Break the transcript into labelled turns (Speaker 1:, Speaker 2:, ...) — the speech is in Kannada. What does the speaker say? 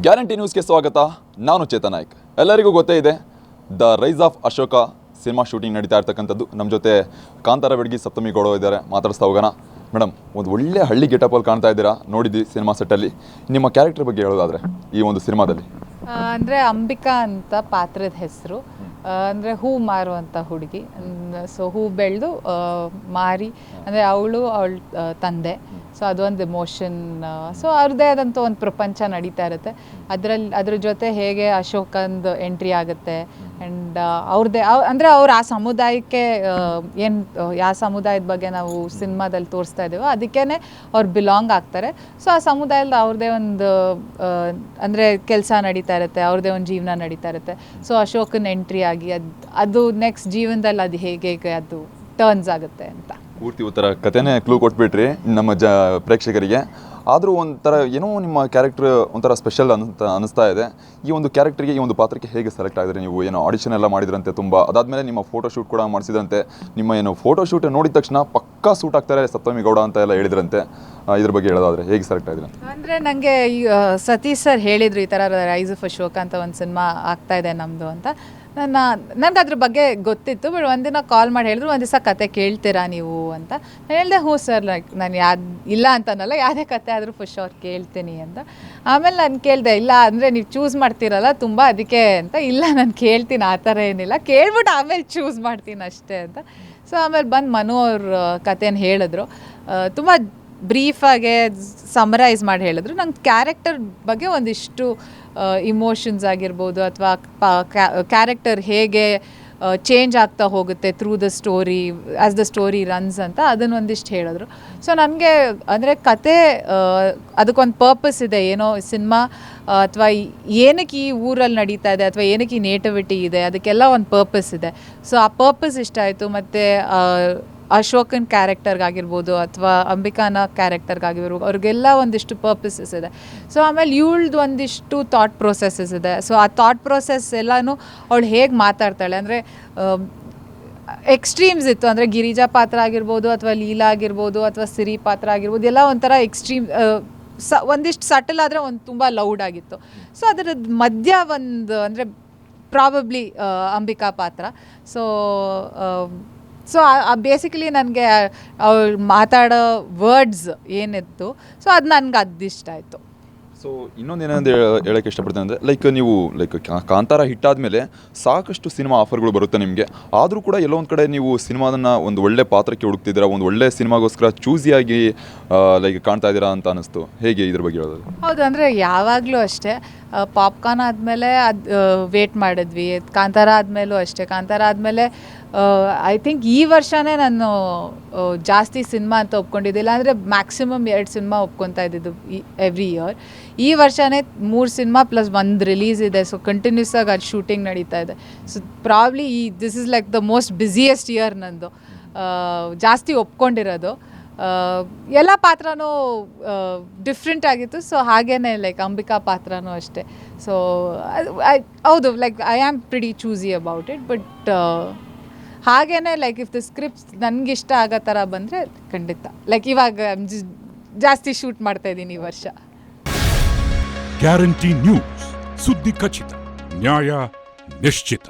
Speaker 1: ಗ್ಯಾರಂಟಿ ನ್ಯೂಸ್ಗೆ ಸ್ವಾಗತ. ನಾನು ಚೇತನ್ ನಾಯ್ಕ್. ಎಲ್ಲರಿಗೂ ಗೊತ್ತೇ ಇದೆ, the rise of Ashoka cinema shooting ನಡೀತಾ ಇರ್ತಕ್ಕಂಥದ್ದು. ನಮ್ಮ ಜೊತೆ ಕಾಂತಾರ ಬೆಡಗಿ ಸಪ್ತಮಿ ಗೌಡ ಇದ್ದಾರೆ, ಮಾತಾಡಿಸ್ತಾ ಹೋಗೋಣ. ಮೇಡಮ್, ಒಂದು ಒಳ್ಳೆ ಹಳ್ಳಿ ಗೆಟಪಲ್ಲಿ ಕಾಣ್ತಾ ಇದ್ದೀರಾ, ನೋಡಿದ್ವಿ ಸಿನಿಮಾ ಸೆಟ್ಟಲ್ಲಿ. ನಿಮ್ಮ ಕ್ಯಾರೆಕ್ಟರ್ ಬಗ್ಗೆ ಹೇಳೋದಾದರೆ ಈ ಒಂದು ಸಿನಿಮಾದಲ್ಲಿ
Speaker 2: ಅಂದರೆ ಅಂಬಿಕಾ ಅಂತ ಪಾತ್ರದ ಹೆಸರು. ಅಂದರೆ ಹೂ ಮಾರುವಂಥ ಹುಡುಗಿ. ಸೊ ಹೂ ಬೆಳೆದು ಮಾರಿ, ಅಂದರೆ ಅವಳು ಅವಳ ತಂದೆ. ಸೊ ಅದೊಂದು ಎಮೋಷನ್. ಸೊ ಅವ್ರದ್ದೇ ಆದಂಥ ಒಂದು ಪ್ರಪಂಚ ನಡೀತಾ ಇರುತ್ತೆ. ಅದ್ರ ಜೊತೆ ಹೇಗೆ ಅಶೋಕಂದು ಎಂಟ್ರಿ ಆಗುತ್ತೆ. ಆ್ಯಂಡ್ ಅವ್ರದ್ದೇ ಅಂದರೆ ಅವ್ರು ಆ ಸಮುದಾಯಕ್ಕೆ ಏನು ಯಾವ ಸಮುದಾಯದ ಬಗ್ಗೆ ನಾವು ಸಿನಿಮಾದಲ್ಲಿ ತೋರಿಸ್ತಾ ಇದ್ದೀವೋ ಅದಕ್ಕೇ ಅವ್ರು ಬಿಲಾಂಗ್ ಆಗ್ತಾರೆ. ಸೊ ಆ ಸಮುದಾಯದ ಅವ್ರದ್ದೇ ಒಂದು ಅಂದರೆ ಕೆಲಸ ನಡೀತಾ ಇರುತ್ತೆ, ಅವ್ರದ್ದೇ ಒಂದು ಜೀವನ ನಡೀತಾ ಇರುತ್ತೆ. ಸೊ ಅಶೋಕನ ಎಂಟ್ರಿ ಆಗಿ ಅದು ನೆಕ್ಸ್ಟ್ ಜೀವನದಲ್ಲಿ ಅದು ಹೇಗೆ ಅದು ಟರ್ನ್ಸ್ ಆಗುತ್ತೆ ಅಂತ.
Speaker 1: ಪೂರ್ತಿ ಉತ್ತರ ಕಥೆನೇ ಕ್ಲೂ ಕೊಟ್ಬಿಟ್ರಿ ನಮ್ಮ ಪ್ರೇಕ್ಷಕರಿಗೆ. ಆದರೂ ಒಂಥರ ಏನೋ ನಿಮ್ಮ ಕ್ಯಾರೆಕ್ಟರ್ ಒಂಥರ ಸ್ಪೆಷಲ್ ಅಂತ ಅನಿಸ್ತಾ ಇದೆ. ಈ ಒಂದು ಕ್ಯಾರೆಕ್ಟರ್ಗೆ, ಈ ಒಂದು ಪಾತ್ರಕ್ಕೆ ಹೇಗೆ ಸೆಲೆಕ್ಟ್ ಆಗಿದ್ರೆ? ನೀವು ಏನೋ ಆಡಿಷನ್ ಎಲ್ಲ ಮಾಡಿದ್ರಂತೆ ತುಂಬ, ಅದಾದಮೇಲೆ ನಿಮ್ಮ ಫೋಟೋಶೂಟ್ ಕೂಡ ಮಾಡಿಸಿದಂತೆ. ನಿಮ್ಮ ಏನು ಫೋಟೋಶೂಟ್ ನೋಡಿದ ತಕ್ಷಣ ಪಕ್ಕಾ ಸೂಟ್ ಆಗ್ತಾರೆ ಸಪ್ತಮಿ ಗೌಡ ಅಂತ ಎಲ್ಲ ಹೇಳಿದ್ರಂತೆ. ಇದ್ರ ಬಗ್ಗೆ ಹೇಳೋದಾದರೆ ಹೇಗೆ ಸೆಲೆಕ್ಟ್ ಆಗಿದ್ರೆ?
Speaker 2: ಅಂದರೆ ನನಗೆ ಸತೀಶ್ ಸರ್ ಹೇಳಿದರು, ಈ ಥರ ರೈಸ್ ಆಫ್ ಅಶೋಕ ಅಂತ ಒಂದು ಸಿನಿಮಾ ಆಗ್ತಾ ಇದೆ ನಮ್ಮದು ಅಂತ. ನನಗೆ ಅದ್ರ ಬಗ್ಗೆ ಗೊತ್ತಿತ್ತು. ಬಟ್ ಒಂದಿನ ಕಾಲ್ ಮಾಡಿ ಹೇಳಿದ್ರು, ಒಂದು ದಿವಸ ಕತೆ ಕೇಳ್ತೀರಾ ನೀವು ಅಂತ. ನಾನು ಹೇಳಿದೆ, ಹ್ಞೂ ಸರ್, ನಾನು ಇಲ್ಲ ಅಂತನಲ್ಲ, ಯಾವುದೇ ಕತೆ ಆದರೂ ಫಸ್ಟ್ ಅವ್ರು ಕೇಳ್ತೀನಿ ಅಂತ. ಆಮೇಲೆ ನಾನು ಕೇಳಿದೆ, ಇಲ್ಲ ಅಂದರೆ ನೀವು ಚೂಸ್ ಮಾಡ್ತೀರಲ್ಲ ತುಂಬ, ಅದಕ್ಕೆ ಅಂತ. ಇಲ್ಲ, ನಾನು ಕೇಳ್ತೀನಿ, ಆ ಥರ ಏನಿಲ್ಲ, ಕೇಳ್ಬಿಟ್ಟು ಆಮೇಲೆ ಚೂಸ್ ಮಾಡ್ತೀನಿ ಅಷ್ಟೇ ಅಂತ. ಸೊ ಆಮೇಲೆ ಬಂದು ಮನು ಅವ್ರ ಕತೆನ ಹೇಳಿದ್ರು. ತುಂಬ ಬ್ರೀಫಾಗೆ ಸಮರೈಸ್ ಮಾಡಿ ಹೇಳಿದ್ರು. ನಂಗೆ ಕ್ಯಾರೆಕ್ಟರ್ ಬಗ್ಗೆ ಒಂದಿಷ್ಟು ಇಮೋಷನ್ಸ್ ಆಗಿರ್ಬೋದು, ಅಥವಾ ಕ್ಯಾರೆಕ್ಟರ್ ಹೇಗೆ ಚೇಂಜ್ ಆಗ್ತಾ ಹೋಗುತ್ತೆ through the story, as the story runs ಅಂತ ಅದನ್ನೊಂದಿಷ್ಟು ಹೇಳಿದ್ರು. ಸೊ ನನಗೆ ಅಂದರೆ ಕತೆ ಅದಕ್ಕೊಂದು ಪರ್ಪಸ್ ಇದೆ. ಏನೋ ಸಿನಿಮಾ ಅಥವಾ ಏನಕ್ಕೆ ಈ ಊರಲ್ಲಿ ನಡೀತಾ ಇದೆ, ಅಥವಾ ಏನಕ್ಕೆ ಈ ನೇಟಿವಿಟಿ ಇದೆ, ಅದಕ್ಕೆಲ್ಲ ಒಂದು ಪರ್ಪಸ್ ಇದೆ. ಸೊ ಆ ಪರ್ಪಸ್ ಇಷ್ಟ ಆಯಿತು. ಮತ್ತು ಅಶೋಕನ್ ಕ್ಯಾರೆಕ್ಟರ್ಗಾಗಿರ್ಬೋದು ಅಥವಾ ಅಂಬಿಕಾನ ಕ್ಯಾರೆಕ್ಟರ್ಗಾಗಿರ್ಬೋದು, ಅವ್ರಿಗೆಲ್ಲ ಒಂದಿಷ್ಟು ಪರ್ಪಸಸ್ ಇದೆ. ಸೊ ಆಮೇಲೆ ಇವಳ್ದು ಒಂದಿಷ್ಟು ಥಾಟ್ ಪ್ರೊಸೆಸಸ್ ಇದೆ. ಸೊ ಆ ಥಾಟ್ ಪ್ರೊಸೆಸ್ ಎಲ್ಲನೂ ಅವಳು ಹೇಗೆ ಮಾತಾಡ್ತಾಳೆ ಅಂದರೆ ಎಕ್ಸ್ಟ್ರೀಮ್ಸ್ ಇತ್ತು. ಅಂದರೆ ಗಿರಿಜಾ ಪಾತ್ರ ಆಗಿರ್ಬೋದು, ಅಥವಾ ಲೀಲಾ ಆಗಿರ್ಬೋದು, ಅಥವಾ ಸಿರಿ ಪಾತ್ರ ಆಗಿರ್ಬೋದು, ಎಲ್ಲ ಒಂಥರ ಎಕ್ಸ್ಟ್ರೀಮ್, ಒಂದಿಷ್ಟು ಸಟಲ್ ಆದರೆ ಒಂದು ತುಂಬ ಲೌಡ್ ಆಗಿತ್ತು. ಸೊ ಅದರ ಮಧ್ಯ ಒಂದು ಅಂದರೆ ಪ್ರಾಬಬ್ಲಿ ಅಂಬಿಕಾ ಪಾತ್ರ. ಸೊ ಬೇಸಿಕಲಿ ನನಗೆ ಅವ್ಳು ಮಾತಾಡೋ ವರ್ಡ್ಸ್ ಏನಿತ್ತು, ಸೊ ಅದು ನನಗೆ ಅದಿಷ್ಟ ಆಯಿತು.
Speaker 1: ಸೊ ಇನ್ನೊಂದೇನಂದ್ರೆ ಹೇಳೋಕ್ಕೆ ಇಷ್ಟಪಡ್ತೇನೆ ಅಂದರೆ, ನೀವು ಕಾಂತಾರ ಹಿಟ್ಟಾದಮೇಲೆ ಸಾಕಷ್ಟು ಸಿನಿಮಾ ಆಫರ್ಗಳು ಬರುತ್ತೆ ನಿಮಗೆ. ಆದರೂ ಕೂಡ ಎಲ್ಲೋ ಒಂದು ಕಡೆ ನೀವು ಸಿನಿಮಾದನ್ನು ಒಂದು ಒಳ್ಳೆ ಪಾತ್ರಕ್ಕೆ ಹುಡುಕ್ತಿದ್ದೀರಾ, ಒಂದು ಒಳ್ಳೆ ಸಿನಿಮಾಗೋಸ್ಕರ ಚೂಸಿಯಾಗಿ ಕಾಣ್ತಾ ಇದ್ದೀರಾ ಅಂತ ಅನ್ನಿಸ್ತು. ಹೇಗೆ ಇದ್ರ ಬಗ್ಗೆ ಹೇಳೋದು?
Speaker 2: ಹೌದು, ಅಂದರೆ ಯಾವಾಗಲೂ ಅಷ್ಟೇ. ಪಾಪ್ಕಾರ್ನ್ ಆದಮೇಲೆ ಅದು ವೇಟ್ ಮಾಡಿದ್ವಿ. ಕಾಂತಾರ ಆದಮೇಲೂ ಅಷ್ಟೇ. ಕಾಂತಾರ ಆದಮೇಲೆ ಐ ಥಿಂಕ್ ಈ ವರ್ಷವೇ ನಾನು ಜಾಸ್ತಿ ಸಿನಿಮಾ ಅಂತ ಒಪ್ಕೊಂಡಿದ್ದಿಲ್ಲ. ಅಂದರೆ ಮ್ಯಾಕ್ಸಿಮಮ್ 2 ಸಿನಿಮಾ ಒಪ್ಕೊತಾ ಇದ್ದಿದ್ದು ಎವ್ರಿ ಇಯರ್. ಈ ವರ್ಷವೇ 3 ಸಿನಿಮಾ ಪ್ಲಸ್ 1 ರಿಲೀಸ್ ಇದೆ. ಸೊ ಕಂಟಿನ್ಯೂಸ್ ಆಗಿ ಅದು ಶೂಟಿಂಗ್ ನಡೀತಾ ಇದೆ. So probably this is like the most busiest year ನಂದು, ಜಾಸ್ತಿ ಒಪ್ಕೊಂಡಿರೋದು. ಎಲ್ಲ ಪಾತ್ರನೂ ಡಿಫ್ರೆಂಟ್ ಆಗಿತ್ತು. ಸೊ ಹಾಗೇ ಅಂಬಿಕಾ ಪಾತ್ರನೂ ಅಷ್ಟೇ. ಸೊ ಹೌದು, I am pretty choosy about it. But ಹಾಗೇ ಇಫ್ ದ ಸ್ಕ್ರಿಪ್ಟ್ಸ್ ನನಗಿಷ್ಟ ಆಗೋ ಥರ ಬಂದರೆ ಖಂಡಿತ ಇವಾಗ ಜಾಸ್ತಿ ಶೂಟ್ ಮಾಡ್ತಾ ಇದ್ದೀನಿ ಈ ವರ್ಷ.
Speaker 3: ಗ್ಯಾರಂಟಿ ನ್ಯೂಸ್, ಸುದ್ದಿ ಖಚಿತ, ನ್ಯಾಯ ನಿಶ್ಚಿತ.